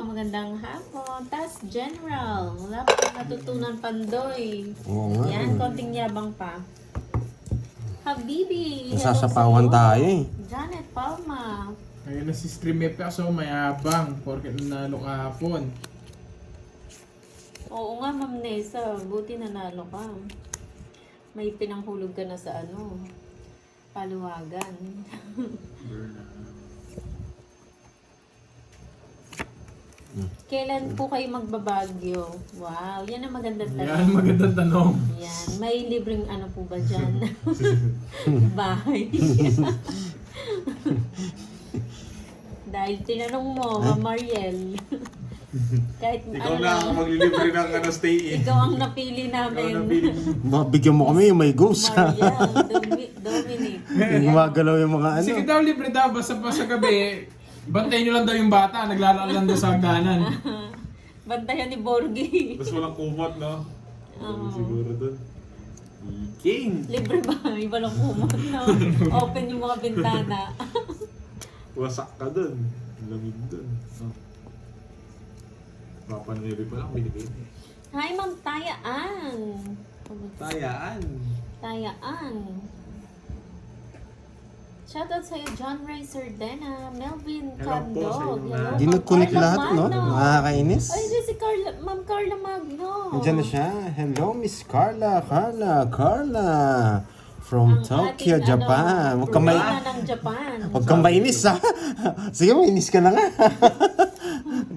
magandang hapon. Tas General, wala pa natutunan Pandoy. Oo nga. Yan, konting yabang pa. Habibi, hello Nasasapawan sa'yo. tayo eh. Janet Palma. Ngayon na si Stream FX, mayabang. Porket nanalo kahapon. Oo nga, Ma'am Nessa, buti nanalo ka. May pinanghulog ka na sa ano, paluwagan. Kailan po kayo magbabagyo? Wow, yan ang magandang tanong. Yan, magandang tanong. Yan, may libreng ano po ba dyan? Bahay. Dahil tinanong mo, Ma'am Mariel. Kahit Ikaw ano, na ang maglilibre ng stay in. ikaw ang napili Ikaw namin. na pili. Bigyan mo kami yung may ghost. Mariel, Dominic. Gumagalaw yung mga ano. Sige daw, libre daw. Basta pa sa gabi, bantayin nyo lang daw yung bata. Naglalaro lang daw sa hagdanan. Bantayan ni Borgie. Tapos walang kumot, no? Oo. Siguro dun. King! Libre ba? Iba lang kumot, no? Open yung mga bintana. Wasak ka dun. Lamig dun. Oh. Papa Neri pa lang, binigay niya. Hi, Ma'am Tayaan. Tayaan. Tayaan. Shoutout sa'yo, John Ray Sardena, Melvin Hello po sa Candog. inyo Hello, lahat. Di Ma'am nag-connect Carla lahat, no? Magno. Nakakainis. Ay, di si Carla, Ma'am Carla Magno. Nandiyan na siya. Hello, Miss Carla. From Ang Tokyo, ating, Japan. Huwag kang may... Reyna ng Japan. Huwag kang mainis, ha? Sige, mainis ka na nga.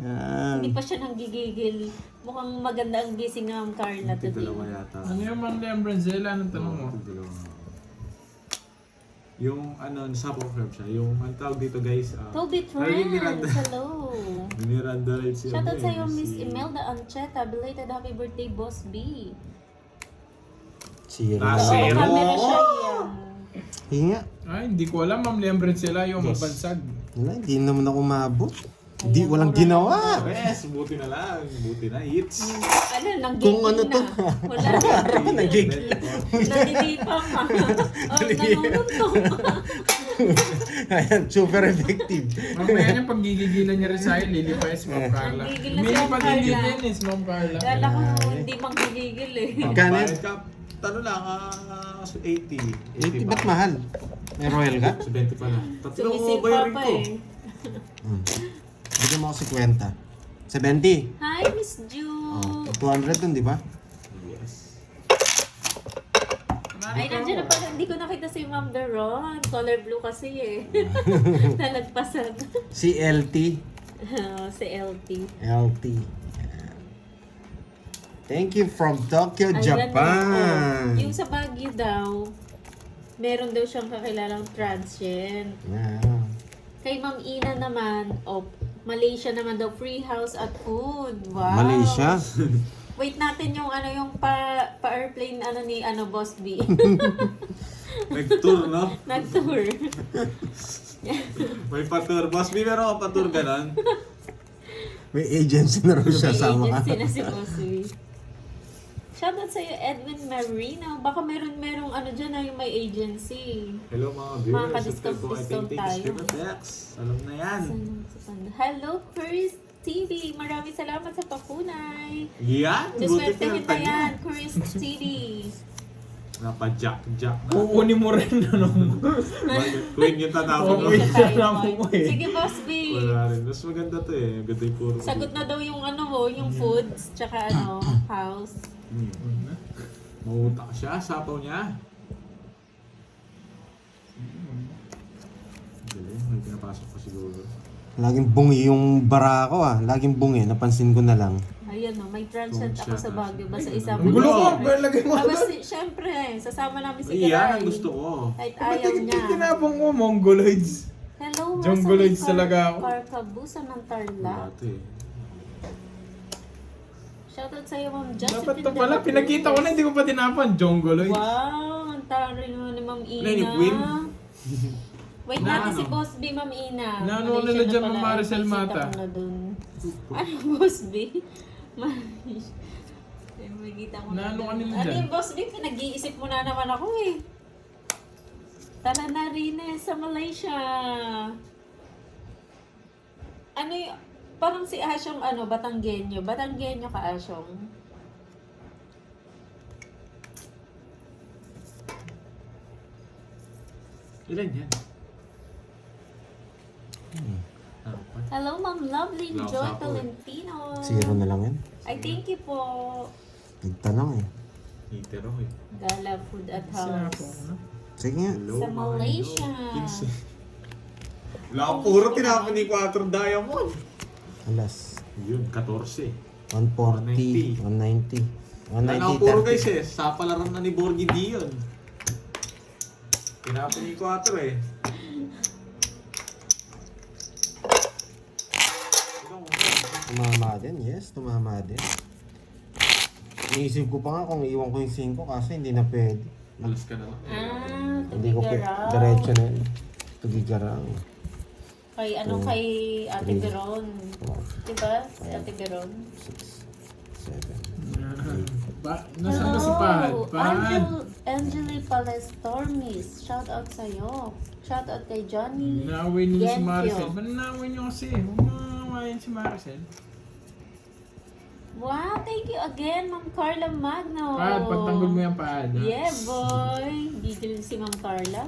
Yan. Hindi pa siya nanggigigil. Mukhang maganda ang gising ng Ma'am Carla Ito today. dalawa yata. Ano yung Mang Liam Branzela? Anong tanong mo? Ito dalawa. Yung nasa program siya, yung ang tawag dito guys, Toby Narinig ni Trans, Randa. hello. ni Randa Light si Shoutout sa'yo, si- Miss Imelda Ancheta. Belated happy birthday, Boss B. Zero. Ah, Oo, zero. camera siya yan. Hinga. Ay, hindi ko alam, Ma'am Liam Branzela, yung mabansag. Wala, hindi naman ako maabot. Hindi, Ayan, walang mura ginawa. Yes, buti na lang. Buti na, hits. Ano, nanggigil Kung ano na. to. Wala na. Nagigil. Nadidita pa. Oh, nanununtok. Ayan, super effective. Mamaya niya pag gigigilan niya rin sa'yo, lilipay si Ma'am Carla. Nanggigil na si Mili Ma'am pa Carla. din din si Ma'am Carla. Kala ko hindi manggigigil eh. Magkano yun? Bayad ka, tano lang, 80. 80, ba't mahal? May royal ka? 70 pala. Tatlo Sumisid pa bayarin pa ko. eh. Bigyan mo ako 50. 70. Hi, Miss Ju. Oh, 200 dun, di ba? Yes. Ay, nandiyan na pala. Hindi ko nakita si Ma'am Daron. Color blue kasi eh. Nalagpasan. Si LT. Si LT. LT. Ayan. Thank you from Tokyo, Ayan, Japan. oh. Yung sa Baguio daw, meron daw siyang kakilalang transient. Wow. Kay Ma'am Ina naman, Malaysia naman daw, free house at food. Wow. Malaysia. Wait natin yung yung pa-airplane ni Boss B. Nag-tour, no? Nag-tour. May pa-tour. Boss B, meron ka pa-tour ganon? May agency na rin siya May sama ka. agency na si Boss B. Shoutout sa'yo, Edwin Marino. Baka merong dyan na yung may agency. Hello mga Mga viewers. ka-discount Subscribe po kay discount Ting tayo. Ting Streamer Dex. Alam na yan. Hello, Chris TV. Maraming salamat sa pakunay. Yan. Buti Suswertehin ka na yan, Chris TV. Napa-jack-jack na. Kukunin mo rin, ano mo. Bakit? Queen yung tatawag Oo, mo. Queen. Tama mo eh. Sige, Boss B. Wala rin. Mas maganda to eh. Ganda yung puro. Sagot na daw yung yung foods, tsaka house. Mautak siya. Sapaw niya. Galing. May pinapasok ko siguro. Laging bungi yung bara ko ah. Laging bungi. Napansin ko na lang. Ayun may transient ako sa Baguio. Basta isama Ang gulo ko, Gulo. lagay mo. Siyempre, sasama namin si Ay, yan Kiray. ang gusto ko. Kahit ayaw niya. Tinapong mo, Mongoloids. Hello, Jonggoloids talaga ako. Carcabusa ng Tarlac. Wala to eh. Shoutout sa'yo, Ma'am Josephine. Dapat to pala, pinakita ko na, hindi ko pa tinapan. Jongoloids. Wow, ang taray naman ni Ma'am Ina. Ano yun, Queen? Wait natin si Boss B, Ma'am Ina. Naano Malaysia nila na dyan, pala, Ma'am Maricel bisita Mata? ko na dun. Ano, Boss B? Malaysia. May kita ko Naano dun. ka nila Ano dyan? yung Boss B? Pinag-iisip mo na naman ako eh. Tara na rin sa Malaysia. Ano yung... Parang si Asyong Batanggenyo. Batanggenyo ka, Asyong. Ilan yan? Apat. Hello, Ma'am Lovely Wala Joy ako, Tolentino. 0 na lang yan. Ay, thank you po. Nagtanong eh. Heater ako eh. Gala Food at Sinapo House. ko na. Sige nga. Hello, Sa mga Malaysia. hello. 15. Wala akong puro tinapon ni 4 diamond. Alas. Yun, 14. 140, 190. Wala akong puro guys eh. Sa palaran na ni Borgie D yun. Tinapon ni 4 eh. Tumama din, yes, tumama din. Iniisip ko pa nga kung iwan ko yung 5 kaso hindi na pwede. Malas ka na lang. Hindi ko pwede. Tugigaraw. Diretso na yun. Tugigaraw. Kay kay Ate Veron. Diba? Si Ate Veron. 6, 7. Nasaan ba si Pahad? Pahad! Angeli Palestormis. Shout out sa'yo. Shout out kay Johnny. Naaway niyo si Genpyo. Maricel. Ba't naaway niyo kasi? Huwag mo naawayin si Maricel. Wow, thank you again, Ma'am Carla Magno. Pahad, pagtanggol mo yung Pahad. ha? Yeah, boy. Gigil si Ma'am Carla.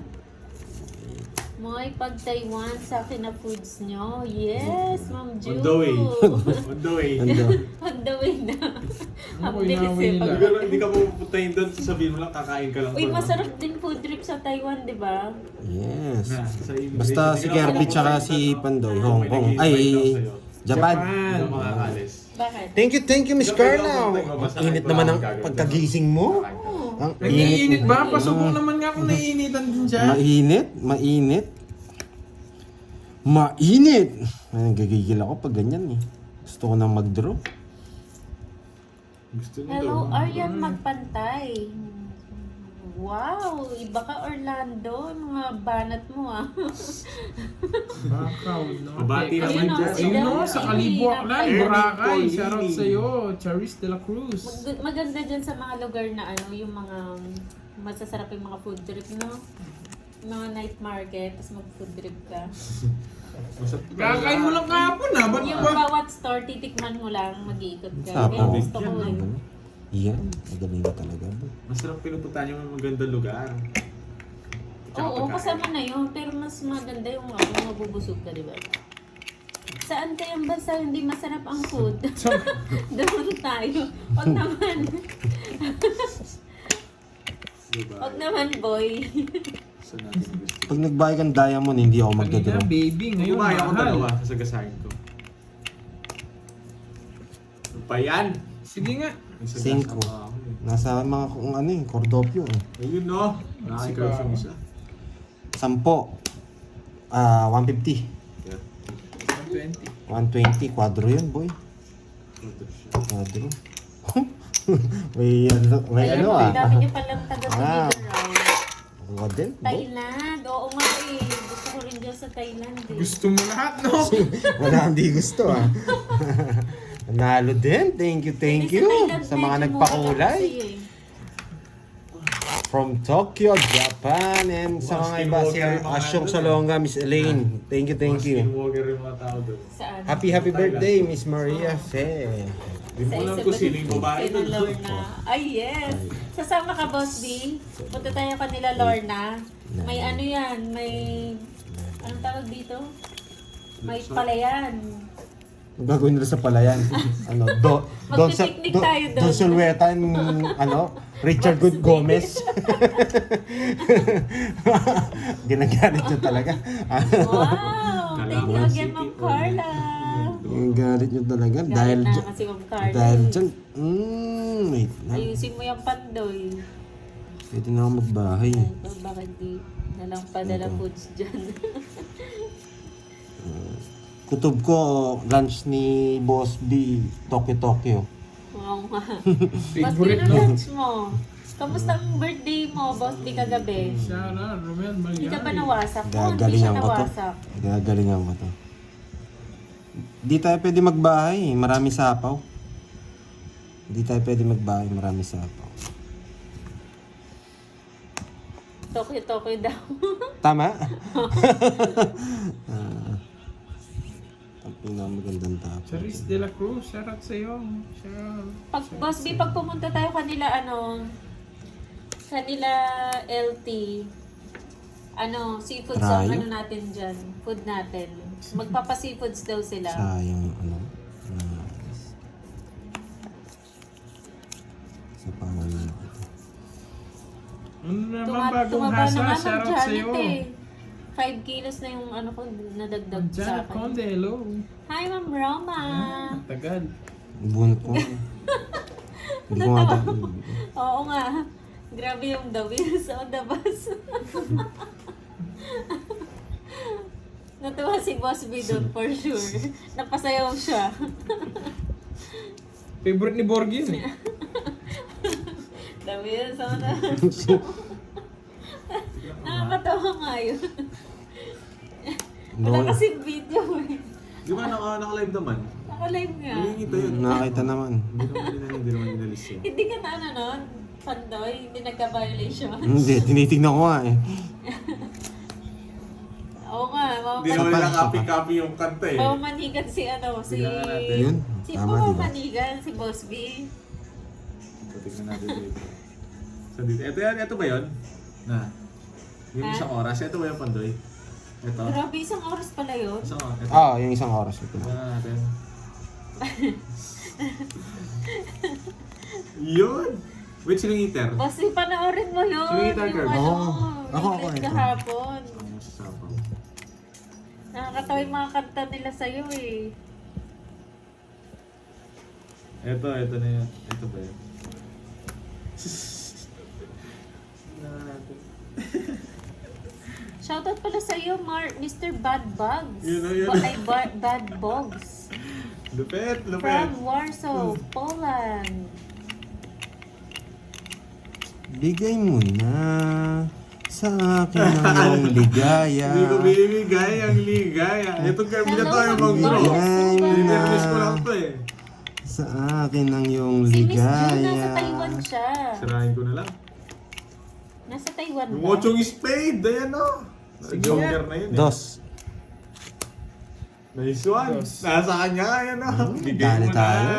Moy, pag Taiwan sa akin na foods nyo. Yes, Ma'am Ju. On the way. On the way. Ando. On the way na. Ano ko Ang bilis inaaway eh. nila? Hindi ka pupuntahin doon, sasabihin mo lang, kakain ka lang. Uy, doon. masarap din food trip sa Taiwan, di ba? Yes. Na, sa invitation. Basta si Hindi ka Kirby lang tsaka pupunta si doon. Pandoy, Ah, Hong may Kong. nag-invite Ay, daw sa'yo. Japan. Hindi ka makakalis. Bakit? Thank you, Miss Carla. Mabasa Ang init lang naman ng gagawin. pagkagising mo. Ang Nag-iinit ba? Pasubok naman nga kung naiinitan din siya. Mainit, mainit. Mainit! Ay, gagigil ako pag ganyan eh. Gusto ko nang mag-draw. Gusto niyo Hello, daw. Aryan Magpantay. Wow, iba ka Orlando. Mga banat mo ah. Bakaw, no? Mabati Ayun naman o, dyan. si Ayun no, Dana. sa Kalibo Aklan, Ernie Boracay. Paulini. Shoutout sa'yo, Charis de la Cruz. Maganda dyan sa mga lugar na yung mga masasarap yung mga food trip, no? Mga night market, tapos mag-food trip ka. Kakain mo lang kahapon ha, ba't Yung ba? bawat store, titikman mo lang, mag-iikot ka. Sapo. Kaya gusto ko Yan, eh. Yan, magaling ka talaga. Masarap pinupunta niyo ng magandang lugar. Tsaka Oo, pagkain. kasama na yun. Pero mas maganda yung mabubusog ka, di ba? Saan kayang bansa hindi masarap ang food? Doon tayo. Wag naman. Diba? Wag naman, boy. Saan natin gusto? Pag nagbayad kang diamond, hindi ako Kanina magdadraw. baby, ngayon Kumaya ako mahal. dalawa, sasagasahin ko. Ano pa yan? Sige nga. May sagasama 5. ako eh. Nasa mga kung ano eh, Cordopio eh. Ayun no. Nakakikaw sa isa. 10. 150. Yeah. 20. 120. Quadro yun, boy. Photo siya. Quadro. may Ayun, ano ah. ang dami niyo palang taga-Tugigaraw. Ako din. Thailand. Oo nga eh. Gusto ko rin dyan sa Thailand eh. Gusto mo lahat, no? Wala hindi gusto ah. Nalo din. Thank you, thank you. Sa mga nagpakulay. From Tokyo, Japan, and sa mga iba, si Asyong Salonga, Miss Elaine. Thank you, thank you. Skinwalker yung mga tao doon. Saan? Happy birthday, Miss Maria Fe. Di mo alam kung sino yung babae Kay na doon. Lorna. Ay, yes. Sasama ka, Boss B. Punta tayo kanila, Lorna. May ano yan, may... Anong tawag dito? May palayan. Ang gagawin nila sa palayan. Ano, Don Magpipiknik tayo doon. Don Sulwetan, ano, Richard Good Gomez. Ginagalit nyo talaga. Wow! Thank you again, Ma'am Carla. Ginagalit nyo talaga. Galit na kasi Ma'am Carla. Dahil eh. dyan, wait na. Ayusin mo yung pandoy. Pwede na ako magbahay. Ito, bakit di nalang padala foods dyan? Kutob ko, lunch ni Boss B, Tokyo. Wow nga. Favorite, Ba't no? lunch mo? Kamusta ang birthday mo, Boss B, kagabi? Sarah, Romel, Hindi ka pa Malyari. nawasak? Oo, hindi siya Gagalingan ko to. nawasak. Gagalingan ko to. Di tayo pwede magbahay, marami sapaw. Di tayo pwede magbahay, marami sapaw. Tokyo daw. Tama? Ang pinakamagandang tapo. Charis de la Cruz, shoutout sa'yo. Shoutout. Pag, Boss B, pag pumunta tayo kanila, kanila LT, seafoods ang Rayo? natin dyan. Food natin. Magpapa-seafoods daw sila. Sayang yung sa pangalan. Ano naman bagong hasa, na nga shoutout Janet sa'yo. 5 kilos na yung ko nadagdag sa Janet akin. Conde, hello. Hi, Ma'am Roma! Ang tagal. Bunot ko. Hindi ko nga Oo nga. Grabe yung the wheels on the bus. Natuwa si Boss B doon for sure. Napasayaw siya. Favorite ni Borgie yun eh. The wheels on the Nakakatawa nga yun. Wala kasing video eh. Di ba naka-live naman? Naka-live nga. Hindi yun. nakita naman. Hindi naman inalis yun. Hindi ka na nun? Pandoy? Hindi nagka-violation? Hindi, tinitignan ko nga eh. Oo nga. Hindi naman nila copy-copy yung kanta eh. Pamanigan si Tingnan nga natin. Yun, Si tama diba? Pamanigan, si Boss B. Tingnan natin dito. So, dito. Ito ba yun? Na. Yung Ha? isang oras. Ito ba yung Pandoy? Ito. Grabe, isang oras pala yun. Isang oras. Ito. Yung isang oras. Ito. Tingnan natin. Yun! Wait, sinong eater? Boss B, panoorin mo yun. Sige, Tiger. Oo. Ako, English ito. kahapon. Ang masasapaw. Nakakatawa yung mga kanta nila sa'yo eh. Ito na yun. Ito ba yun? Tingnan natin. Shoutout pala sa'yo, Mr. Bad Bugs. Yun na, yun. Bad Bugs. Lupet! From Warsaw, Poland. Bigay mo na sa akin ang iyong ligaya. Hindi ko bibigay ang ligaya. Ito kami na tayo Hello, mag-draw. Bigay mo na Tinirmis ko lang to eh. sa akin ang iyong Si Miss June, nasa ligaya. Taiwan siya. Sirahin ko na lang. Nasa Taiwan Yung ba? ochong spade, ayan o. Joker na yun eh. Dos. Nice one. Dos. Nasa kanya, ayan o. Bigay dali mo na. tayo.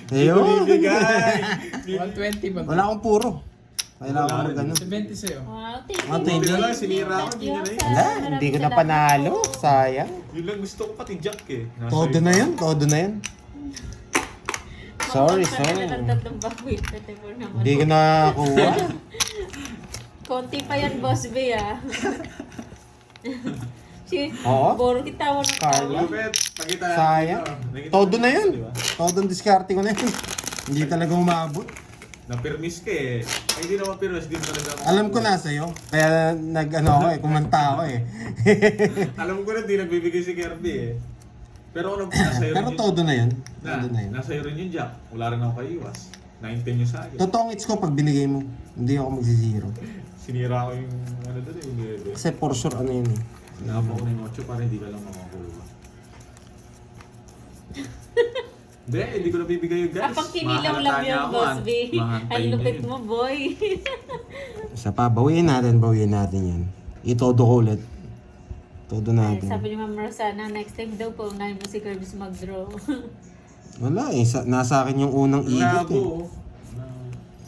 Hindi ko Ayun. bibigay. 120 ba? Wala akong puro. Kailangan Wala ko rin. mag-ano. 70 sa'yo. Wow, thank you. Ah, thank you. Boss B. Sinira ko, hindi na rin. Thank you, Wala, sir. hindi ko na Maraming panalo. salamat po. Sayang. Yun lang gusto ko pati Jack eh. Nasa Todo iyo. na yan, todo na yan. Sorry, Mga sorry. ng tatlong bakwit. Whatever naman. Hindi ko nakakuha. Konti pa yan, Boss B, ah. Oo. Boro kita ng Carla. Lupet, pakita. Sayang. Nakita Todo mo na yun, yan. di ba? Todo ang diskarte ko na yan. Hindi talaga umabot. Na-permis ka eh. Ay, hindi naman permis. Hindi talaga ako. Alam ko na sa'yo. Kaya kumanta ako eh. Alam ko na di nagbibigay si Kirby eh. Pero kung nasa iyo Pero rin yun. todo na yan. Todo na yan. Nasa iyo rin yun, Jack. Wala rin ako kaiwas. 9-10 yung sa akin. Totoong hits ko pag binigay mo. Hindi ako magsi-zero. Sinira ko yung ano doon eh. Yung bebe. Kasi for sure ano yun eh. Sinapa ko na yung 8 para hindi ka lang makakuha. Hindi ko nabibigay yung guys. Kapag kinilaw lang Mahalata niya yung ako, Boss B. Mahantay Ang niya lupit yun. mo, boy. Isa pa, bawiin natin yan. Itodo ko ulit. Todo natin. Sabi ni Ma'am Rosana, next time daw po, unahin mo si Curtis mag-draw. Wala eh. Nasa akin yung unang ikot Labo eh. oh. Na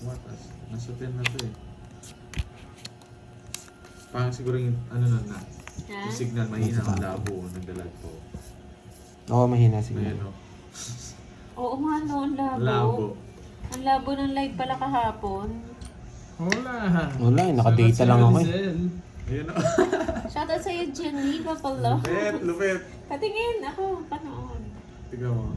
watas. Nasa 10 na to eh. Parang siguro yung ano na na. Ha? Yung signal mahina ang labo. Nagdalag po. Oo, mahina siguro. Ayan o. Oo nga, no, ang labo. Labo. Ang labo ng live pala kahapon. Wala. Wala eh, nakadata lang ako eh. Ayan o. Shoutout sa'yo, Geneva pala. Lupet, lupet. Patingin, ako, panood. Tignan mo.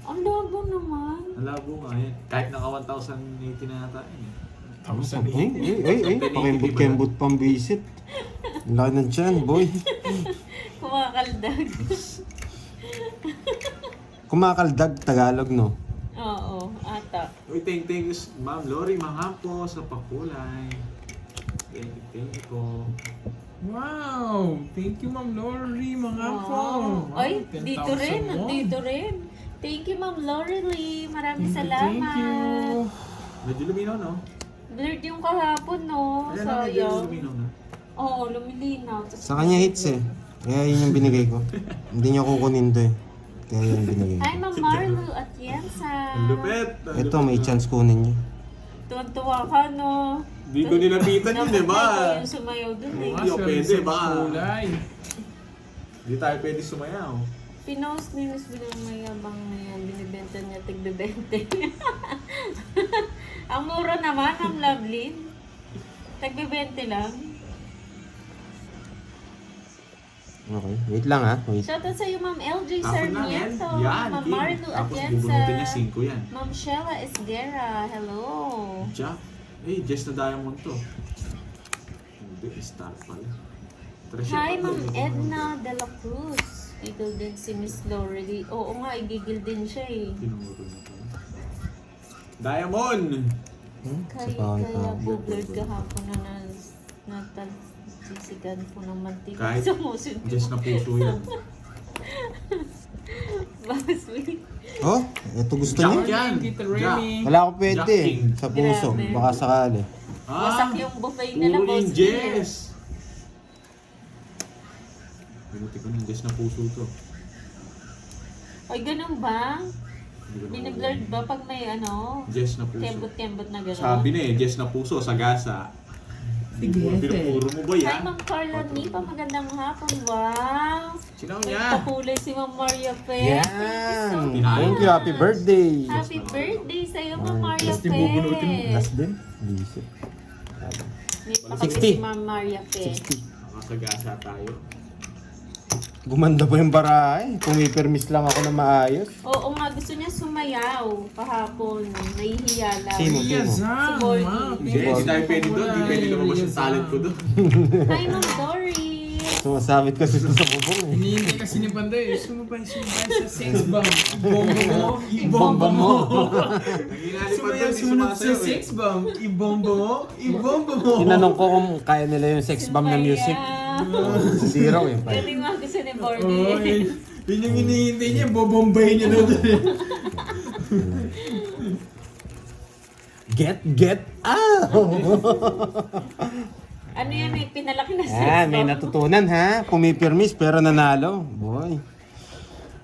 Ang labo naman. Ang labo nga yan. Kahit naka 1,080 na yata yun eh. Pakembot-kembot pang visit. Ang laki ng tiyan, boy. Kumakaldag. Kumakaldag, Tagalog, no? Oo, ata. Uy, thank you, Ma'am Lori Manghampo sa pakulay. Thank you po. Wow! Thank you, Ma'am Lori, mga po. Wow. Ay, dito rin, dito rin. Thank you, Ma'am Lori Lee. Maraming salamat. Thank you. Medyo luminaw, no? Blurred yung kahapon, no? Ayan na, medyo Sayang. luminaw na. Oo, lumilinaw. Tas- Sa kanya hits eh. Kaya yun yung binigay ko. Hindi niya kukunin to eh. Kaya yun binigay ko. Hi, Ma'am Marlo at Yensa. Ang lupit. Ito, may chance kunin niya. Tuwan-tuwa ka, no? Di ko nilapitan yun, di ba? Ikaw yung sumayaw dun eh. Hindi ako pwede, baka. Kulay. Hindi tayo pwede sumayaw. Pinost ni Miss Bilang mayabang na yan. Binibenta niya tig-20. Ang mura naman, ang lovely. Tag-20 lang. Okay, wait lang ha. Wait. Shoutout sa'yo, Ma'am LJ Tapon na, yan. Sarmiento. Yan, Ma'am King. Marlo at Tapos Yensa. bubunutin niya 5 yan. Ma'am Sheila Esguera. Hello. Jack. Eh, Jess na diamond to. Hindi, star pala. Treasure Hi, pala. Ma'am Edna De La Cruz. Gigil din si Miss Lorely. Oo nga, igigil din siya eh. Tinuro niya pala. Diamond! Kaya bugler kahapon na natalsisigan po ng mantika Kahit sa musin ko. Jess na puso yan. Baswi. Oh, ito gusto Jack niya. yan! Tita Jack. Remy. Wala ako pwede Jack eh. King. Sa puso. Grabe. Baka sakali. Wasak yung buffet nila, puro boss. yung Jess! Pinuti ko ng Jess na puso to. Ay, ganun ba? Hindi ko na Biniblurred ba pag may ano? Jess na puso. Kembot-kembot na gano'n? Sabi na eh, Jess na puso, sagasa. Sige, Pinupuro mo ba Hi, yan? Ma'am Carla Nipa. Magandang hapon. Wow! Sinaw May niya. pakulay si Ma'am Maria Pe. Yan! Thank you so Thank you, happy birthday! Happy birthday sa'yo, Ma'am Maria Last Pe. yung bubunutin mo. Last din? Lisip. May pakabit 60. si Ma'am Maria Pe. Nakasagasa tayo. Gumanda pa yung barahe. Kung i-permis lang ako na maayos. Oo nga, gusto niya sumayaw kahapon. Nahihiya lang. Sino? Yes, Si Bordy. Hindi, hindi tayo pwede doon. Hindi pwede lumabas yung talent ko doon. Hi, Ma'am Dory. Sumasabit kasi ito sa bubong eh. Hinihintay kasi ni Panday. Sumabay sa sex bomb. Ibomba mo. Ibomba mo. Sumayaw sumunod sa sex bomb. Ibomba mo. Ibomba mo. Tinanong ko kung kaya nila yung sex bomb na music. Hindi raw eh. Pwede nga gusto ni Bordy. Oo, yun yung hinihintay niya. Bobombay niya doon. Get out! Ano yan eh, pinalaki na sex Ah, may bomb. natutunan ha. Pumipirmis pero nanalo. Boy.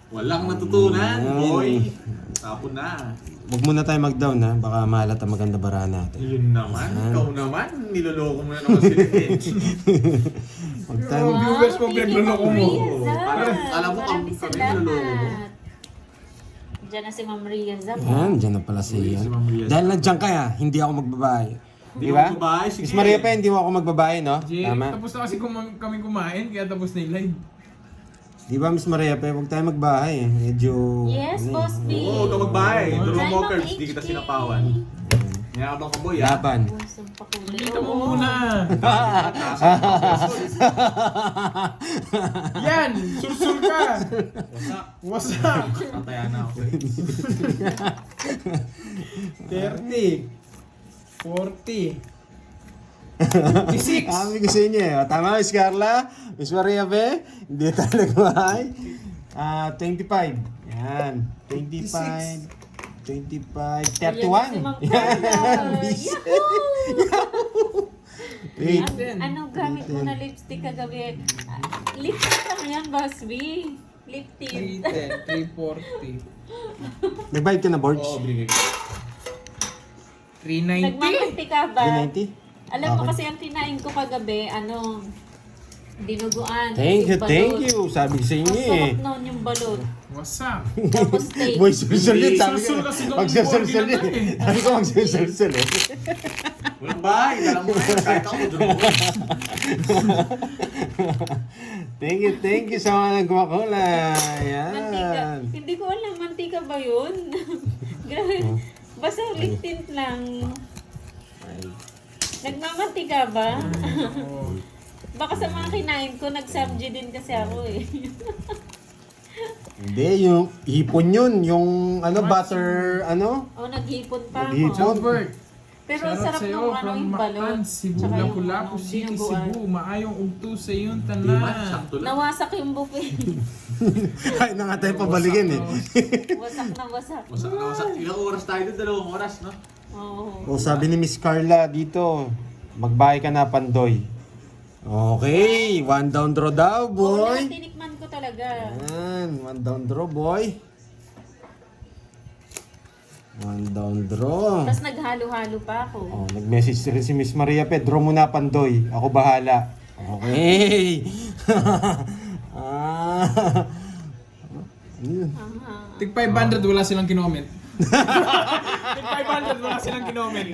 Walang natutunan, boy. Tapon na. Huwag muna tayo mag-down ha. Baka mahalat ang maganda barahan natin. Yun naman, ikaw naman. Niloloko mo na naman sila eh. Huwag tayo Wow. viewers ko, thank you, pinagluloko mo. Ma'am Riazat. Parang alam mo, Maraming kami niloloko mo. salamat. Diyan na si Ma'am Riazat. Yan, dyan na pala si Uy, Ian. si Ma'am Riaz. Dahil nandiyan ka ha, hindi ako magbabae. Hindi Di ako ba? magbabae, sige. Miss Maria pa, hindi mo ako magbabae, no? Jay, Tama? tapos na kasi kami kumain, kaya tapos na yung live. Di ba, Miss Maria pa, huwag tayo magbahay eh. Medyo... Yes, ano eh. Boss B. Oo, huwag ka magbahay. Duro Hi, mo, Ma'am Curbs. Di kita HK. sinapawan. Niyabang ka, boy, ha? Laban. Busong pakulay. Kita mo Oo. muna. Yan! Sursul ka! Wasak. Wasak! Tataya na ako. 30. 40. 56. Kami ko sa inyo eh. O, tama, Miss Carla? Miss Maria Be? Hindi tayo nagbahay. 25. Yan. 25. 25. 31. Ayan na si Ma'am Carla. Yahoo! Wait. Ano gamit mo na lipstick kagabi? Lipstick lang yan, Boss B. Lip tint. 310, 340. Nagbayad ka na, Borge? Oo, binigay ko. 390. Nagmamanti ka ba? 390? Alam mo Okay. kasi ang kinain ko kagabi, dinuguan. Thank you, yung thank balot. you. Sabi ko sa inyo Ang eh. sarap nun yung balot. Wasak. Tapos steak. Boy, sulsul-sul. Sabi ko, Sulsul kasi nung magsulsul Borge na to eh. eh. Sabi ko, magsulsul eh. Walang bahay. Alam mo ngayon, kahit ako, duro mo. Thank you sa mga nagkumakulay. Mantika. Yan. Hindi ko alam, mantika ba yun? Grabe. Basta lip tint lang. Nagmamantika ba? Baka sa mga kinain ko, nag-subji din kasi ako eh. Hindi, yung hipon yun. Yung butter, O, naghipon pa Naghipon. ako. Albert. Pero ang sarap nung yung balot. Cebu, Tsaka yung Lapu-Lapu City, dinuguan. Cebu. Maayong ugto sa iyong Di ba? tanan. Sakto lang. Nawasak yung buffet. Kaya na nga tayo pabalikin eh. Wasak na wasak. Wasak na wasak. Ilang oras tayo doon? 2 oras, no? Oo. O sabi ni Miss Carla dito, magbahay ka na, Pandoy. Okay, one down draw daw, boy. Tinikman ko talaga. Ayan, one down draw, boy. One down draw. Tapos naghalo-halo pa ako. Oh, nag-message rin si Miss Maria Pe, draw mo na Pandoy. Ako bahala. Okay. Yun. Tig 500 wala silang kinoment. Tig 500 wala silang kinoment.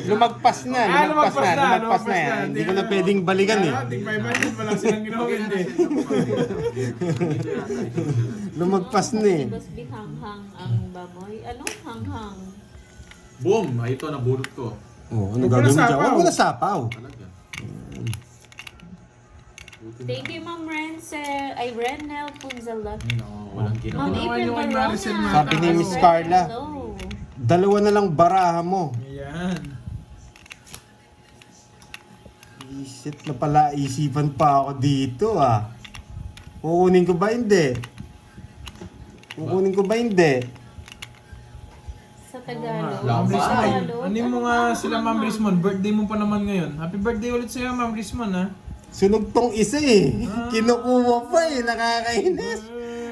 Lumagpas na. Lumagpas na yan. Hindi ko na pwedeng balikan eh. Tig 500 wala silang kinoment eh. Lumagpas na eh. Boss B, hang-hang ang baboy. Ano? Hang-hang. Boom! Ay, ito, nabunot ko. Oh, ano Huwag mo gagawin na dyan? sapaw. Huwag mo na sapaw. Talaga. Thank you, Ma'am Renel Punzalat. Ay, no, walang Ma'am ginawa. April yung kay Barona. Maricel Mata. Sabi ni Miss Carla. Hello. Dalawa na lang baraha mo. Ayan. Shit na pala, isipan pa ako dito ah. Kukunin ko ba hindi? Kukunin ko ba hindi? Sa Tagalog. Lang Ma'am ba? Sa Rismon, Tagalog. ano mo nga sila Ma'am Rismon? Birthday mo pa naman ngayon. Happy birthday ulit sa'yo Ma'am Rismon ha. Sunog tong isa eh. Kinukuha pa eh, nakakainis.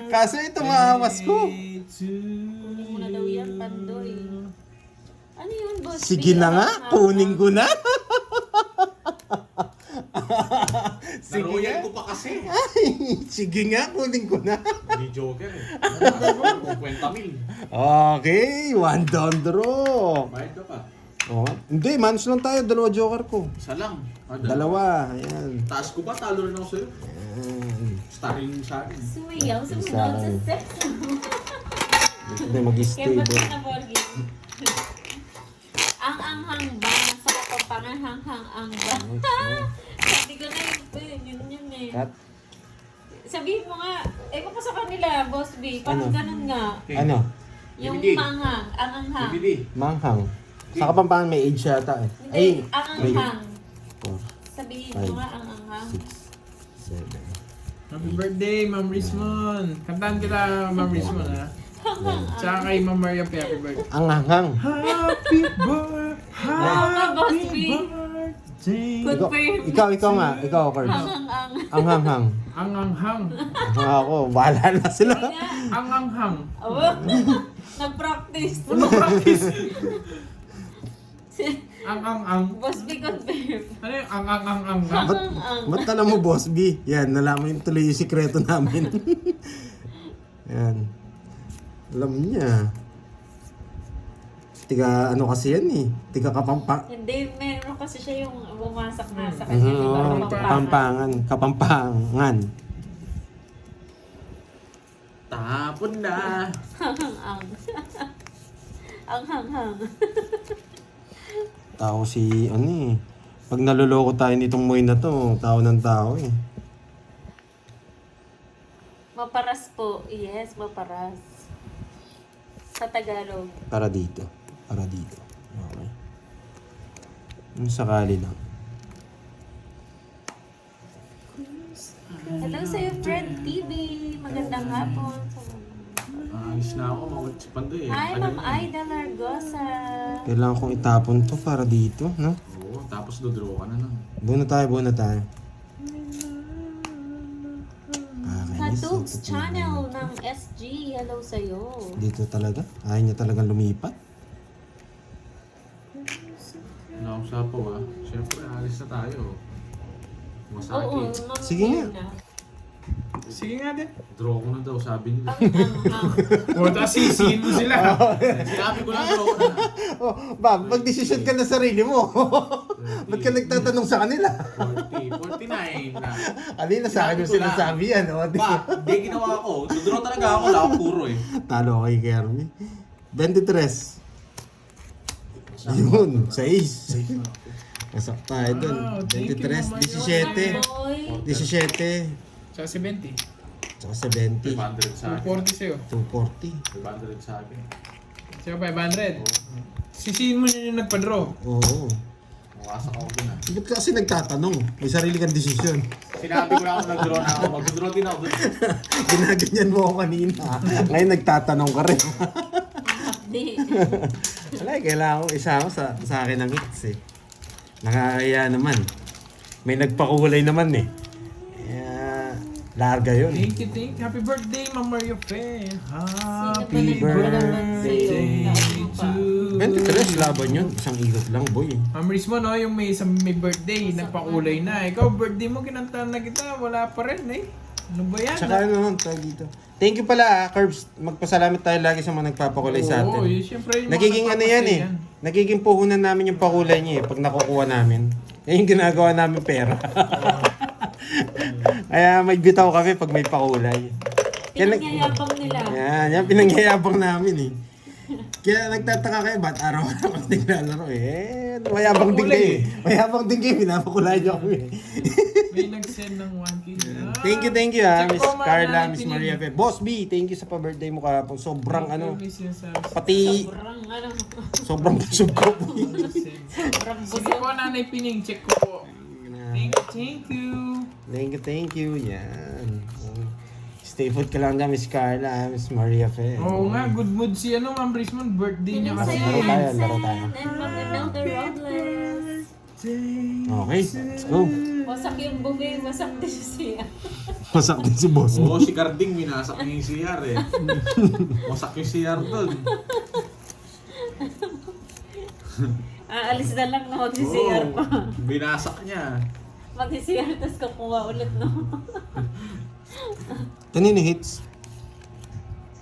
Kaso ito maawas ko. Kunin mo na daw yan, Pandoy. Ano yun, Boss B? Sige na nga, kunin ko na. Sige Naroyan nga. ko pa kasi. Ay, sige nga, kunin ko na. Hindi joker eh. 50 mil. Okay, one down draw. Bayad ka pa. Oh, hindi, manage lang tayo. Dalawa joker ko. Isa lang. Dalawa, ayan. Taas ko ba? Talo rin ako sa'yo. Ayan. Starring sa akin. Sumayaw, sumunod sa sex. Hindi, Kaya mag-stable. ba't na, Borgi? Ang anghang ba? Sa kapampangan hang-hang ang ba? Sabi ko na yun eh. Cut. Sabihin mo nga, ewan ko sa kanila, Boss B, parang Ano? ganun nga. Ano? Yung DVD. manghang, ang anghang. DVD. Manghang. Sa Kapampangan may age yata eh. Ay, Hindi, ang may anghang. 4, Sabihin Five. mo nga ang anghang. 6, 7. Happy birthday Ma'am Rismon. Kantahan kita Ma'am Rismon ha. Hanghang ang. Tsaka kay Ma'am Maria P. Happy birthday. Ang hanghang. Happy birthday. Boss B. birthday. Confirm. Ikaw nga. Ikaw, Carl. Hanghang ang. Ang hanghang. Ang anghang. Ako, bahala na sila. Nga. Ang anghang. Oh, nag-practice. Ang ang. Boss B confirm. Ano yung ang. Ba't alam mo, Boss B? Yan, nalaman yung tuloy yung sikreto namin. Yan. Alam niya. Tiga ano kasi yan eh. Tiga kapampa... Hindi, meron kasi siya yung bumasak na sa kanya. di ba? Kapampangan. Kapampangan. Tapon na. Hanghang ang. Ang hanghang. Tao si, ano eh. Pag naloloko tayo nitong moy na to, tao ng tao eh. Maparas po. Yes, maparas. Sa Tagalog. Para dito. Para dito. Okay. Yung sakali lang. Hello sa'yo, Fred TV. Magandang hapon. Ayos na ako. Mawag si Pandoy eh. Hi, Ano Ma'am na? Aida Largosa. Kailangan kong itapon to para dito, no? Oo, tapos dodraw ka na lang. Buo na tayo. Katubs channel ng SG. Hello sa'yo. Dito talaga. Ayaw niya talagang lumipat. Nausapaw ah. Siyempre, alis na tayo. Masaki. Oo, Sige nga. Sige nga din. Draw ko na daw, sabi nila. Ang. O, tapos sisihin mo sila. Sinabi ko lang, draw ko na. Oh, Bob, mag-decision ka na sarili mo. Ba't ka nagtatanong sa kanila? 40, 49 na. Alina sa akin yung sinasabi yan. Oh, Ba, hindi ginawa ko. Dodraw talaga ako. Wala akong puro eh. Talo kay Kermy. 23. Yun, 6. Masak tayo dun. Wow, thank you, 23, Mama 17. Boy. 17. Tsaka 70. Tsaka 70. 500 sa akin. 240 sa'yo. 240. 500 sa akin. Tsaka 500. Sisihin mo yun yung nagpa-draw. Oo. Mawasak ako dun ah. Ba't ka kasi nagtatanong? May sarili kang desisyon. Sinabi ko lang ako nag-draw na ako. Mag-draw din ako dun. Ginaganyan mo ako kanina. Ngayon nagtatanong ka rin. Di. Wala, kailangan ko isama sa akin ng hits eh. Nakakaya naman. May nagpakulay naman eh. Larga yun. Thank you. Happy birthday, Ma'am Maria Fe. Happy Happy birthday birthday to 23 laban yun. Isang ikot lang, boy. Ma'am Riz mo, no, yung may birthday, nagpakulay na. Ikaw, birthday mo, kinantahan na kita, wala pa rin eh. Ano ba yan? Tsaka ano, tawag dito. Thank you pala, Curbs. Magpasalamat tayo lagi sa mga nagpapakulay sa atin. Oo, syempre yung mga Nagiging ano yan eh. nagpapasaya Nagiging puhunan namin yung pakulay niya eh. Pag nakukuha namin. Yan yung ginagawa namin pera. Kaya may bitaw kami pag may pakulay. Pinangyayabang nila. Yan pinangyayabang namin eh. Kaya nagtataka kayo, ba't araw-araw kami naglalaro eh? Mayabang din kayo eh. Mayabang din kayo, pinapakulay niyo kami eh. May nag-send ng 1K. Thank you ha, Check Miss po, mga Carla, nanay, Miss pinig. Maria Fe. Boss B, thank you sa pa-birthday mo kahapon. Sobrang ano, pati Sobrang ano. sobrang busog ko. Sobrang Sige busog. po, Nanay Pining, check ko po. Thank you. Thank you. Yan. Stay put ka lang dyan, Miss Carla, Miss Maria Fe. Oo nga, good mood si Ma'am Rismond, birthday niya kasi. Laro tayo, laro tayo. And from Imelda Robles. Okay, let's go. Wasak yung bugi, wasak din siya. Masak din si boss Oo, mo. si Carding, minasak niya yung CR eh. Masak yung CR doon. Aalis na lang na mag-CR pa. Binasak niya. Mag-CR tapos kukuha ulit, no? Kanino hits?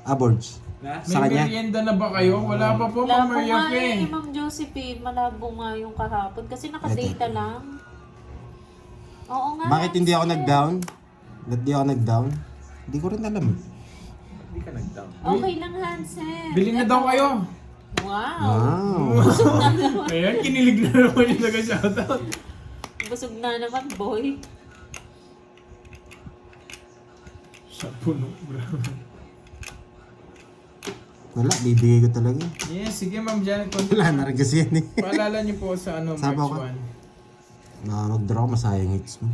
Abords. Na? Sa May kanya? merienda na ba kayo? Wala pa po, Ma'am Malabo Maria nga Fe. eh, Ma'am Josephine. Malabo nga yung kahapon. Kasi nakadata lang. Oo nga. Bakit hindi ako nag-down? Ba't di ako nag-down? Hindi ko rin alam. Hindi ka nag-down. Okay lang, Hansen. Bili na daw kayo. Wow. Wow. Busog na naman. Ayan, kinilig na naman yung nag-shoutout. Busog na naman, boy. Sa puno, bro. Wala, bibigay ko talaga. Yes, sige Ma'am Janet. Wala na rin kasi yan eh. Paalala niyo po sa Sama ko. March 1. Mag-draw, masayang hits mo.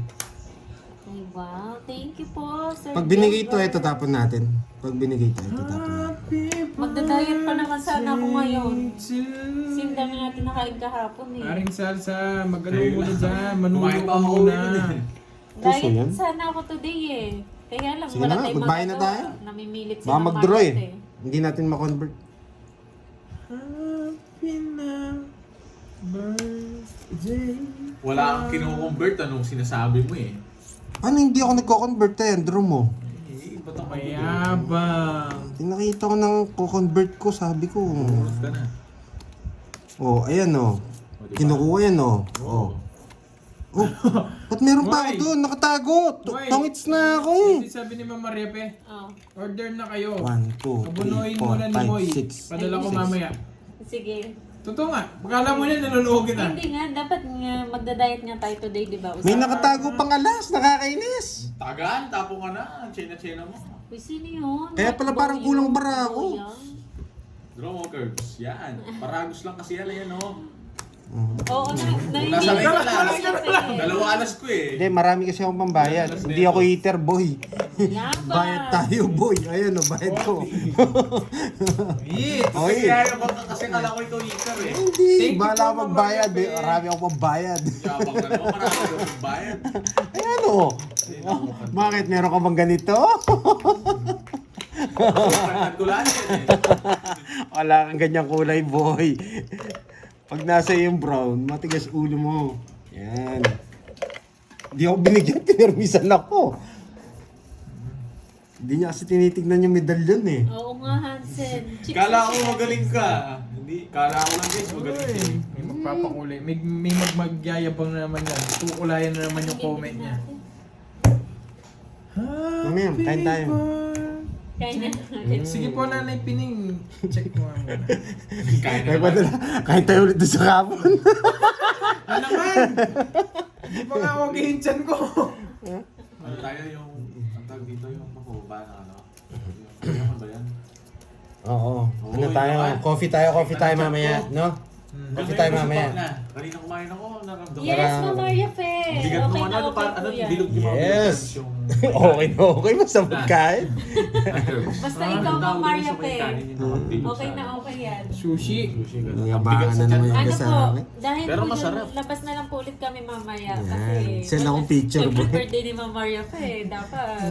Ay, wow. Thank you po, Sir. Pag binigay ito, Gilbert. ito tapon natin. Pag binigay ito, ito tapon natin. Magda-diet pa naman sana ako ngayon. Sim Sinda na natin nakain kahapon eh. Aring salsa, mag-ano muna dyan, Kumain manulo pa ka ako muna. ulit eh. Puso yan? Diet sana ako today eh. Kaya lang, Sige wala na nga, tayong magbahay na magagawa. tayo. Namimilit Baka silang mag-draw eh. market Hindi natin ma-convert. Happy na birthday. Wala kang kinukonvert, anong sinasabi mo eh. Ano hindi ako nagko-convert yan? Draw mo. Eh, ba't ang Mayabang. Tinakita ko ng ko-convert ko, sabi ko. Kumunot ka na. Oh, ayan oh. O, diba? Kinukuha yan oh. Oh. Oh, ba't meron pa ako Why? doon? Nakatago. Why? Tangits na ako eh. Kasi sabi ni Ma'am Maria Pe, Oh. order na kayo. 1, 2, Abunuhin 3, muna ni Moy. 4, 5, 6. Padala ko mamaya. Sige. Totoo nga. Akala mo yan, nanonood kita. Hindi nga, dapat nga magda-diet nga tayo today, di ba? May nakatago pang alas, nakakainis. Tagaan, tapo ka na. Chena-chena mo. Uy, sino yun? Kaya pala parang Boy, kulang yun. bara ako. Boy, yan. Draw mo curves. Yan. Paragos lang kasi yan. Ayan oh. Oo, Nasa may naiinit alas. ko Dalawa alas ko eh. Hindi, marami kasi akong pambayad. Hindi ako eater, boy. Yabang. Bayad tayo, boy. Ayan o, bayad ko. Eat. Oy. Kaya kasi kala ko ikaw eater eh. Hindi, Thank you bahala po, ako Ma'am magbayad. Maria Pe. Marami akong pambayad. Yabang na naman. Marami ko yung bayad. Ayan o. Bakit? Meron ka bang ganito? Nagkulaan yan eh. Wala kang ganyang kulay, boy. Pag nasa yung brown, matigas ulo mo. Yan. Hindi ako binigyan, pinirmisan ako. Hindi niya kasi tinitignan yung medalyon eh. Oo nga, Hansen. Chicks Kala na ko siya. magaling ka. Hindi, kala ko lang guys magaling ka. Uy, may magpapakulay. May magmagyayabang na naman yan. Tukulayan na naman yung comment niya. Mamaya, kain tayo. Kaya na. Sige po, Nanay Pining. Check mo nga muna. Kaya na Kaya naman. kain tayo ulit doon sa kapon. Ano naman? Hindi pa nga ako gihinchan ko. Ano tayo yung, ang tawag dito yung mapababa na ano. Ano ba yan? Oo. Ano Oo, tayo? naman. Coffee tayo mamaya, no? Okay tayo mamaya. Kanina kumain ako, naramdaman. Yes, Ma'am Maria Fe. Bigat Okay mo na okay ano, po yan. bilog di ba? Yes. Yung... Okay na okay. Basta magkain. Basta ikaw, Ma'am Maria Fe. Okay na okay yan. Sushi. Nangabaan na naman yung Ano po, kasama. dahil Pero po yun, masarap. labas na lang po ulit kami mamaya. Yan. Kasi, Send akong picture, Siyempre, boy. birthday ni Ma'am Maria Fe. Dapat.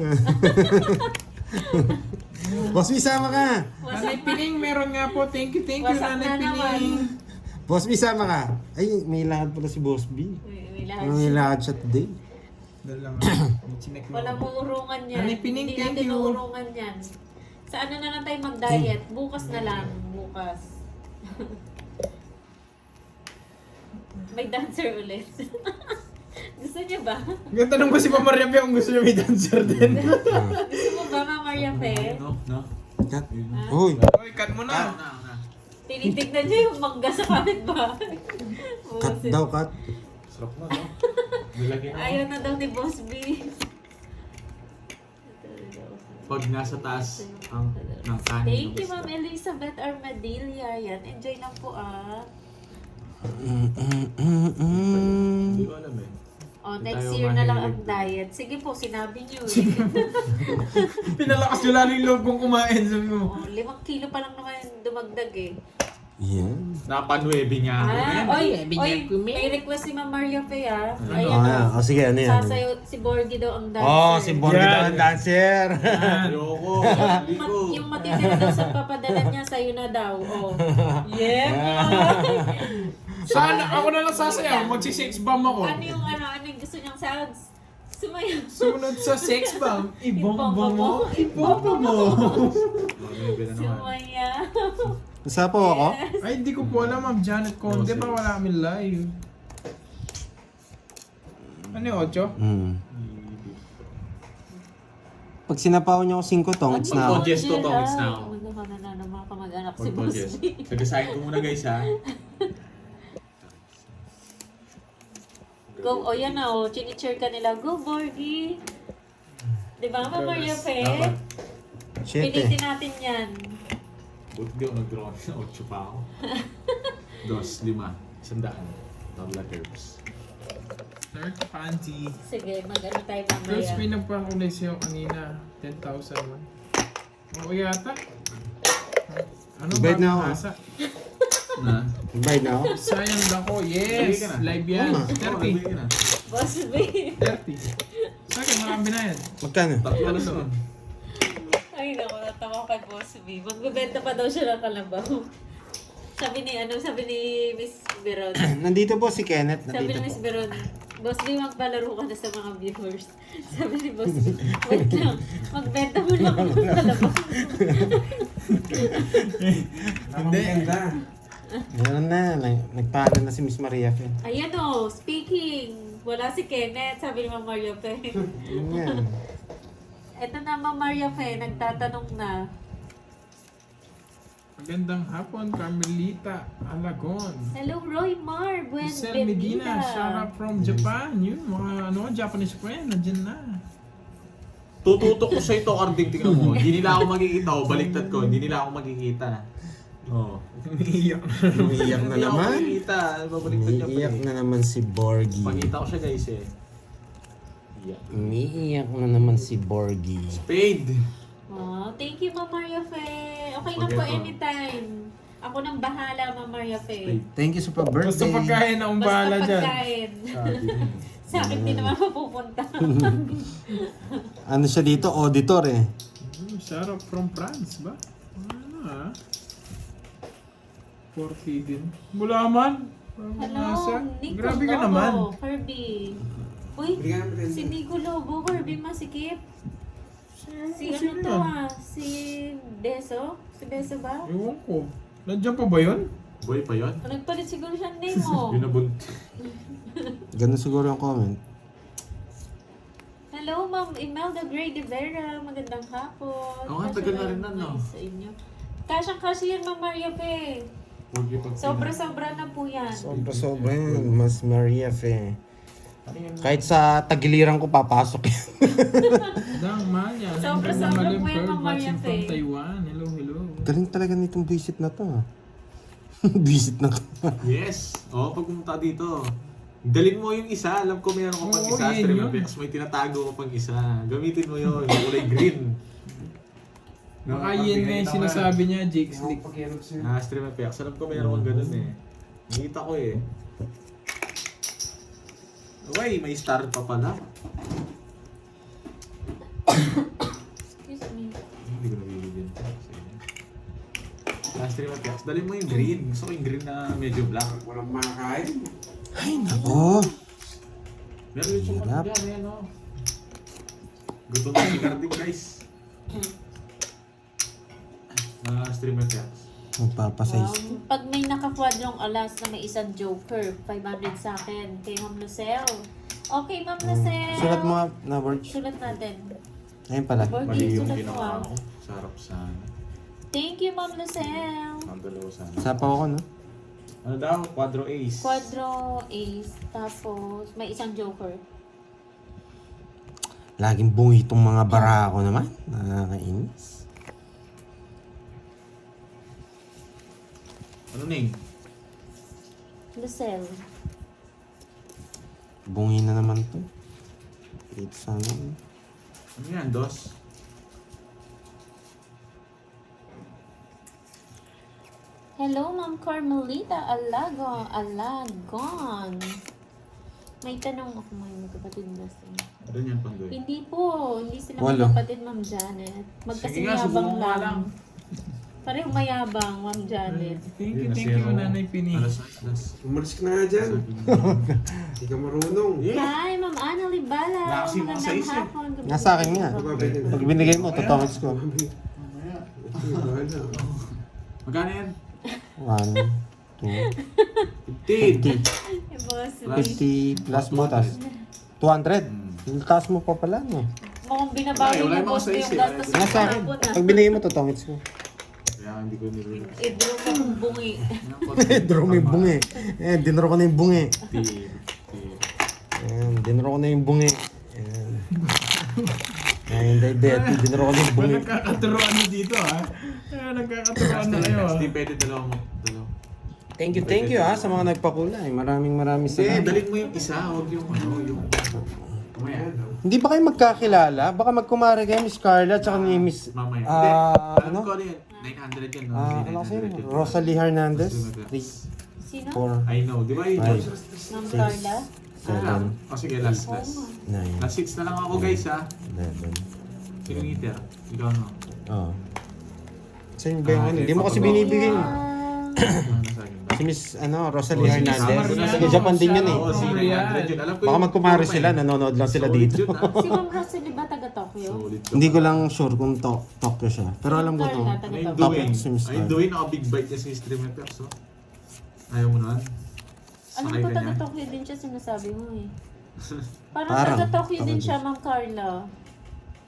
Boss, may sama ka. Nanay Pining, meron nga po. Thank you, Wasak Nanay na naman. Pining. Boss, may sama ka. Ay, may lakad pala si Boss B. May lahat May lakad siya today. Dala nga. Chinek mo. Walang uurungan yan. Nanay Pining, Hindi thank natin you. uurungan yan. Sa ano na lang tayo mag-diet? Bukas na lang. Bukas. May dancer ulit. Gusto niyo ba? Yung tanong ko si Mama Maria Fe kung gusto niya may dancer din. Gusto mo ba, Ma'am Maria Fe? No? Cut. Uy. Uy, cut mo na. Tinitignan niyo yung mangga sa kapitbahay. Cut daw, cut. Sarap na, no? Nilagyan ako. Ayaw na daw ni Boss B. Pag nasa taas ng kanin. Thank you, Ma'am Elizabeth Armadilla. Yan, enjoy lang po Hindi ko alam eh. Oh, Hindi next tayo year na lang ang mahilig. diet. Sige po, sinabi niyo. Pinalakas nyo lalo yung loob kong kumain. Sabi mo. Oh, 5 kilo pa lang naman dumagdag eh. Yan. Napanuebi niya ako. men. May request si Ma'am Maria Fe Oh, Ayan yan. o. Oh, sige, ano yan? Sasayo, si Borgie daw ang dancer. Oh, si Borgie Yan. daw ang dancer. Ayoko. Hindi ko. Yung matitira daw sa papadala niya, sa'yo na daw. Oh. Yeah. Saan ako na lang sasayaw? Magsi-sex bomb ako. Ano yung gusto niyang sounds? Sumayaw. Sunod sa sex bomb, ibomba mo. Ibomba mo. Manuebi na naman. Sumayaw. Nasa po ako? Ay, hindi ko po alam, Ma'am Janet Conde. Ba wala kami live? Ano yung 8? Pag sinapaw niyo ako 5 tongs na ako. Pag-podcast to, tongs na ako. Magkakaroon na ng mga kamag-anak si Boss Pag-podcast. B. Nag-assign ko muna guys ha. Go, o yan na o, chinicheer ka nila. Go, Borgie! Diba, Ma'am Maria Fe? Dapat. 7. Pilitin natin yan. Buti di ako nag-draw. 8 pa ako. 2, 5, 100. Tabla curves. Third panty. Sige, mag-ano tayo Girls, mamaya. may nagpakulay sa'yo kanina. 10,000 man. Oo yata. Ano Bayad na ako. masa? Na? Bayad na ako. Sayang ako. Yes! Bigay ka na. Live yan. Oo 30. Boss B. 30. Sa akin, marami na yan. Magkano? Tatlo na naman. Ay, naku, natawa kay Boss B. Magbebenta pa daw siya ng kalabaw. Sabi ni Miss Veron. Nandito po si Kenneth. Sabi ni Nandito Miss po. Veron, Boss B, magpalaro ka na sa mga viewers. Sabi ni Boss B, wait lang, magbenta mo lang ako ng kalabaw. Hindi. Meron na. Nagpaano na si Miss Maria Fe. Ayan o, speaking. Wala si Kenneth, sabi ni Ma'am Maria Fe. Yan. Ito na, Ma'am Maria Fe, nagtatanong na. Magandang hapon, Carmelita Alagon. Hello, Roy Mar. Buen Giselle Medina, shout out from Japan. Yun, mga Japanese friend, nandyan na. Tututok ko sa ito, Carding. Tingnan mo. Hindi nila ako makikita. O, baliktad ko. Hindi nila ako makikita. Oo. Umiiyak na. Umiiyak na Hindi ako naman. makikita. Babaliktad niya pa Umiiyak eh. na naman si Borgie. Pakita ko siya guys eh. Yeah. Umiiyak na naman si Borgie. Spade. Oh, thank you, Ma'am Maria Fe. Okay lang po Forget mo. anytime. Ako nang bahala, Ma'am Maria Fe. Thank you sa pa-birthday. Basta pagkain akong bahala Basta dyan. pagkain. Sa akin din naman mapupunta. Ano siya dito? Auditor eh. Shout out from France ba? Ano ah? Porky din. Bulaman. Hello, Nico Grabe ka Lobo, naman. Kirby. Uy, si Nico Lobo, Kirby masikip. Si ano to si Beso? Si Beso ba? Ewan ko. Nandiyan pa ba yun? Boy pa yun? Nagpalit siguro siya ng name mo. Yun na bunt. Ganun siguro yung comment. Hello, Ma'am Imelda Gray de Vera. Magandang hapon. Oo nga, tagal na rin na, no? Sa inyo. Kasyang-kasya yan, Ma'am Maria Fe. Sobra-sobra na po yan. Sobra yan. Mas Maria Fe. Kahit sa tagiliran ko papasok yan. Dang Maya. Sobra-sobra po yan, Bird Ma'am Maria watching from Fe. Taiwan. Hello, hello. Galing talaga nitong visit na to. Visit na ka. Yes. Oo, pag pumunta dito. Dalin mo yung isa. Alam ko mayroon ka pang Oo, isa. yan Stream yun. FX. May tinatago ko pang isa. Gamitin mo yun. Yung kulay green. Baka yan nga yung sinasabi niya, Jake Slick. Stream FX. Alam ko mayroon kang ganun eh. Nakita ko eh. Okay, may star pa pala. Excuse me. Hindi ko nabibigyan. Stream FX. Dalin mo yung green. Gusto ko yung green na medyo black. Walang makain. Ay, nako. Meron yung chocolate Hirap. dyan, ayan o. Gutom na si Carding, guys. Stream FX. Magpapasize. Pag may nakakwadrong alas na may isang joker, 500 sa akin. Kay Ma'am Lucel. Okay, Ma'am Lucel. Sulat mo nga na words. Sulat natin. Ayun pala. Bordy, Mali yung sulat mo ginawa ah. ko. Sarap sana. Thank you, Ma'am Lucel. Ang dalawa sana. Sapaw ako, no? Ano daw? Quadro Ace. Quadro ace, tapos may isang joker. Laging bungi itong mga bara ko naman. Nakakainis. Ano name? Lucel. Bungi na naman to. Dito sana. Ano yan, Dos? Hello, Ma'am Carmelita Alagon. May tanong ako mga magkapatid na sila. Ano yan, Pandoy? Hindi po, hindi sila Walo. magkapatid, Ma'am Janet. Sige nga, subukan Magkasingyabang mo nga lang. lang. Parehong mayabang, Ma'am Janet. Thank you, Nanay Pini. Alas. Umalis ka na nga dyan. Hindi ka marunong. Hi, Ma'am Ana Libala. Wala kasi mga Magandang size eh. hapon. Nasa akin nga. Pag binigay mo, totongits ko. Magkano yan? 1, 2, 15. 50. Eh, boss, 50 plus mo, tas 200. Yung taas mo pa pala, no? mukhang binabawi Wala mo, yung mga boss, size yung eh. gastos mo Nasa akin. kahapon, ah. Pag binigay mo, totongits ko. Kaya hindi ko nilulunod. I-draw mo kung bungi. Draw mo yung bungi. Eh, dinro ko na yung bungi. 50. Ayan, dinro ko na yung bungi. Ayan. Ayan, hindi. Dinro ko na yung bungi. Nagkakaturoan na dito, ha? Nagkakaturoan na kayo, ha? Hindi pwede dalawa mo. Thank you ha sa mga nagpakulay. Maraming Hindi, salamat. dalhin mo yung isa. Huwag yung yung... Mamaya. Hindi ba kayo magkakilala? Baka magkumare kayo, Miss Carla, tsaka ni Miss... Mamaya. ano? Alam ko ano yun? 900 yan, no? Hindi, Ano kasi 900 yun. Rosalie Hernandez? Sino? 3, 4, I know. Di ba yun? 5, Ma'am Carla? 7, O sige, last. 9, Last 6 na lang ako, guys, ha? 11. Sino ngiter? Ikaw, no? Oo. Saan ba yung ano? Hindi mo kasi binibigay. Ano sa akin ba? Si Miss Rosalie Oh, si Miss Hernandez. Mariano. Sa Japan din yun eh. Oo, si 900 yun. Alam ko Baka yung- magkumare sila, nanonood lang sila Solid dito. yun, ha? Si Ma'am Rosalie ba taga Tokyo? Solid to. Hindi ko lang sure kung Tokyo siya. Pero alam ko to. Carla, taga Ayun, Tokyo. Tokyo doing. si Miss Ayun, Carla. doing. Naka-big bite niya si Stream FX, oh. Ayaw mo naman? Alam Sakay ko ka taga niya? Tokyo din siya sinasabi mo eh. Parang Parang, taga Tokyo din Tokyo siya, din. Ma'am Carla.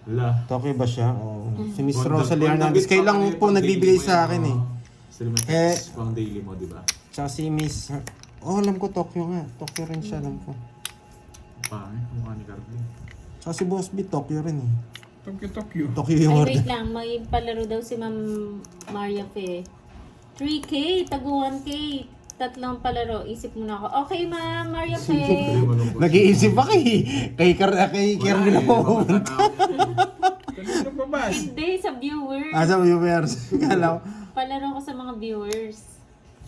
Wala. Tokyo ba siya? Oo. Si Miss Pag- Rosalie pag Hernandez. nabit Kayo pa lang kayo, po pang nagbibigay daily mo sa yan, akin eh. oh. Stream FX, Eh, pang daily mo, di ba? Tsaka si Miss... Oh, alam ko Tokyo nga. Tokyo rin siya, alam ko. Pangit, mukha ni Carding. Tsaka si Boss B, Tokyo rin eh. Tokyo. Tokyo yung Ay, order. wait lang. May palaro daw si Ma'am Maria Fe. 3K, tago 1K. Tatlong palaro. Isip muna ako. Okay, Ma'am Maria Fe. Nag-iisip pa kay Kirby na po. Kanino pa ba? Hindi, sa viewers. Sa viewers. Kala ko. Palaro ko sa mga viewers.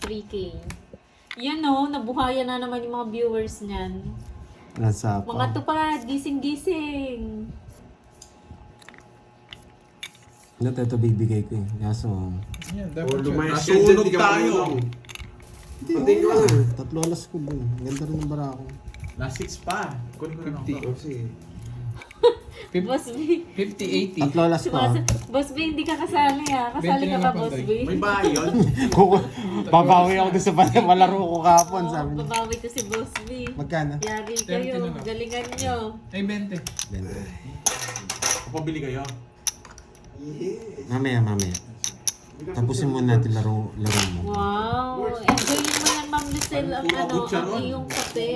3K. Yan o, nabuhayan na naman yung mga viewers niyan. Nasa Mga pa. tupad, gising-gising. Ito bibigay ko eh. Kaso, Yan, O dapat yun. lumayas ka Nasunog dyan, di ka tayo. marunong. Pati ka na. 3 alas ko dun. Ganda rin ng bara ko. Last 6 pa. Kunin ko na lang 50. ako. O sige. Boss B. 50-80. 3 alas ko. Boss B, hindi ka kasali ah. Kasali 20 ka na ba, lang, Boss Pandoy. B? May bahay yun. Babawi ako dun sa palaro ko kahapon, Oo, sabi niya. babawi to si Boss B. Magkano? Yari 30 kayo, na lang. galingan nyo. Ay, 20. Pabili kayo. Yes. Mamaya. Tapusin muna natin laro mo. Wow, enjoyin mo yan, Ma'am Lucille, ang Puro ano, butcher ang ron. iyong kape.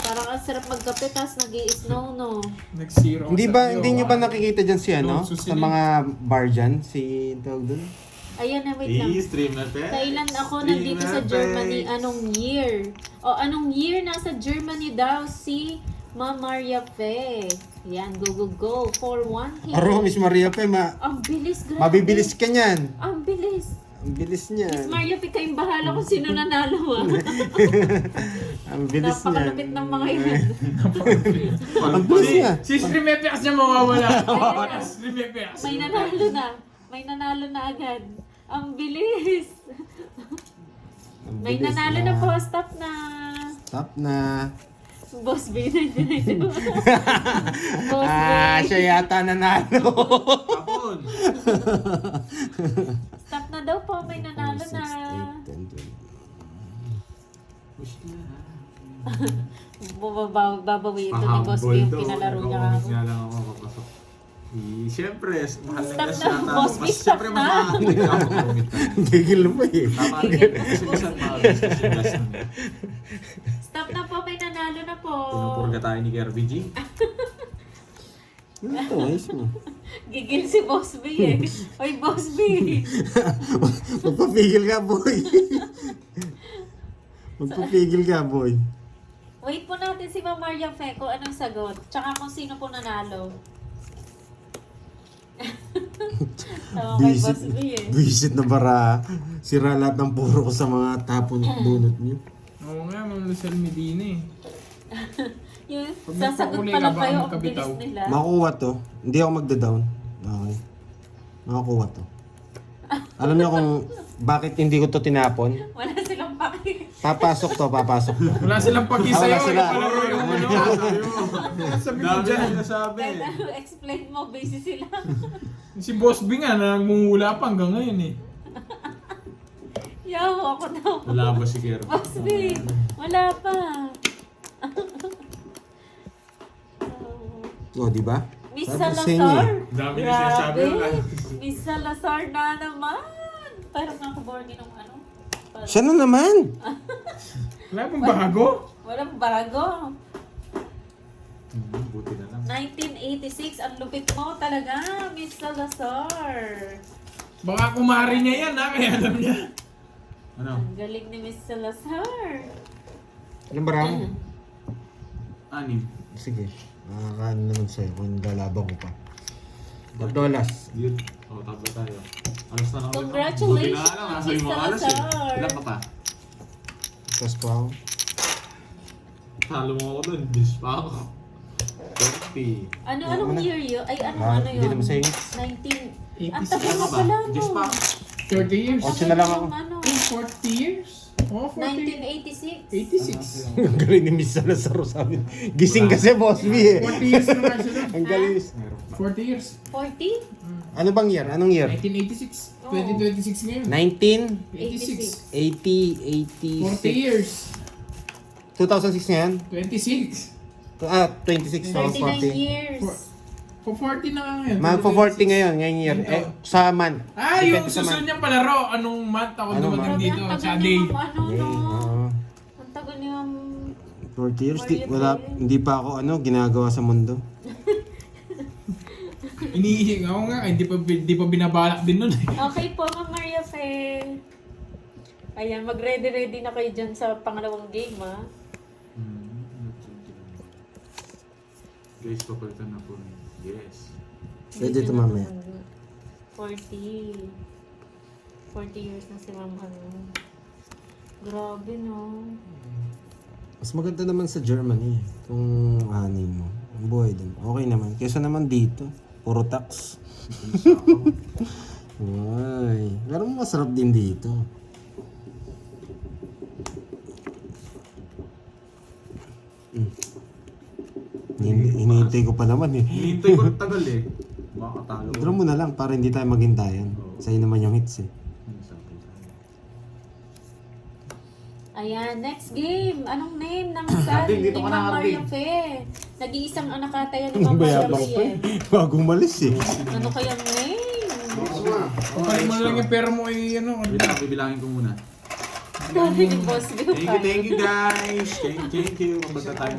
Parang ang sarap magkape, tapos nag-i-snow, no? Nag-zero. Hindi ba, hindi nyo ba nakikita dyan si Doon, sa susilid. mga bar dyan? Si, tawag dun? Ayan na, wait lang. I-stream natin. Kailan ako Stream nandito sa natin. Germany? Anong year? O, anong year nasa Germany daw si Ma'am Maria Fe? Yan, go, go, go. 4-1 here. Aro, Miss Maria Pe, Ang bilis, grabe. mabibilis ka niyan. Ang bilis. Ang bilis Miss niyan. Maria Fe, kayong bahala kung sino nanalo ah. Ang bilis niyan. Napakalapit ng mga yan. Ang bilis niya. Si Stream FX niya mawawala. Stream FX. May nanalo na. May nanalo na agad. Ang bilis. Ang May bilis nanalo na po. Stop na. Stop na. Boss B. Boss B. Siya yata nanalo. Kapon. Stop na daw po. May nanalo na. 6, 8, 10, 12. Babawi ito ni Boss B yung pinalaro niya Ako ako. nga lang ako papasok. Siyempre, mahal na Stop gas na, yata. Boss B, stop Siyempre, na. mag-comment ako. Gigil pa eh. Tama rin. Kasi minsan maalas kasi gas nun. Stop na po. May nanalo na po. Pinupurga tayo ni Kirby G. Ito, ayos mo. Gigil si Boss B eh. Oy, Boss B. Magpapigil ka, boy. Magpapigil ka, boy. Wait po natin si Ma'am Maria Fe kung anong sagot. Tsaka kung sino po nanalo. Tama kay Boss B eh. Visit na bara. Sira lahat ng puro ko sa mga tapon at bunot niyo. Oo nga, Ma'am Lucel Medina eh. Yung Pag sasagot nagpakuli pa ka, lang baka kayo ang magkabitaw. bilis nila. Makukuha to. Hindi ako magda-down. Okay. Makukuha to. Alam niyo kung bakit hindi ko to tinapon? Wala silang paki. Papasok to. Wala silang pag-isa Wala yun. sila. Palaro yung ano. Sabi mo Dami dyan. na sinasabi. Kahit ano, explain mo, busy sila. Si Boss B nga, nangungula pa hanggang ngayon eh. Yaw, ako daw. Wala ba si Kirby? Boss B, wala pa. O, di ba? Miss Sabi sa inyo Salazar. eh. Dami na sinasabi. Wala. Miss Salazar na naman. Parang nakaborni ng ano. Siya na naman. Wala pong bago. Walang bago. Buti na lang. 1986, ang lupit mo talaga, Miss Salazar. Baka kumari niya yan ha, kaya alam niya. Ano? Ang galing ni Miss Salazar. Anong bara mo? Anim. Sige. Makakaano naman sa'yo kung lalaban ko pa. $2. Yun. O, tabla tayo. Alas na lang. Congratulations, Buti na lang. Nasa Miss yung mga alas eh. Salazar. Ilan ka pa? Tapos pa ako. Talo mo ako dun. Dis pa ako. 30. Anong year yun? Ay, ano Hindi yun? naman sa'yo. 19... Ang 86 tagal Ano mo ba? pala, Dis pa no? ako. 30 years. Otso na lang ako. Ano, 40 years? Oh, 40. 1986. 86. Ang galing ni Miss Salazar sa amin. Gising kasi, Boss B eh. 40 years na nga sila. Ang galing. 40 years. 40? Ano bang year? Anong year? 1986. Oo. 2026 ngayon. 1980, 86. 40 80, 86. years. 2006 na yan? 26. 26 so 39 40. years. Po 40 na nga ngayon. Magpo-40 ngayon, ngayong year. Eh, sa month. Ah, yung Depende sa susunod month. niyang palaro. Anong month ako Anong dumating month? dito? Grabe, ang Sa tagal day. niyo, ano, Okay, no? oo. Ang tagal niyo, 40 years, Maria wala, Fe. hindi pa ako ginagawa sa mundo. Iniihing ako nga. Hindi pa binabalak din nun eh. Okay po, Ma'am Maria Fe. Ayan, mag-ready-ready na kayo dyan sa pangalawang game, ha? Guys, papalitan na po. Yes. Pwede ito mamaya. 40. 40 years na si Ma'am ano. Grabe, no? Mas maganda naman sa Germany kung anin mo. Ang buhay din. Okay naman. Kesa naman dito. Puro tax. Ay. Pero masarap din dito. Hinihintay ko pa naman eh. Hinihintay ko rin tagal eh. Makakatalo. Draw mo na lang para hindi tayo maghintayan. Sa'yo naman yung hits eh. Ayan, next game. Anong name ng son Harding, ni dito ka na, Ma'am Maria Harding. Fe? Nag-iisang anak ata yan ni Ma'am Maria Bayabang Fe. pa eh. Bagong malis eh. Ano kayang name? Pagkalit mo na lang yung pera mo ay ano. Wait lang, bibilangin ko muna. Sabi ni Boss Bill. Thank you guys. Thank you. Mabasa tayo.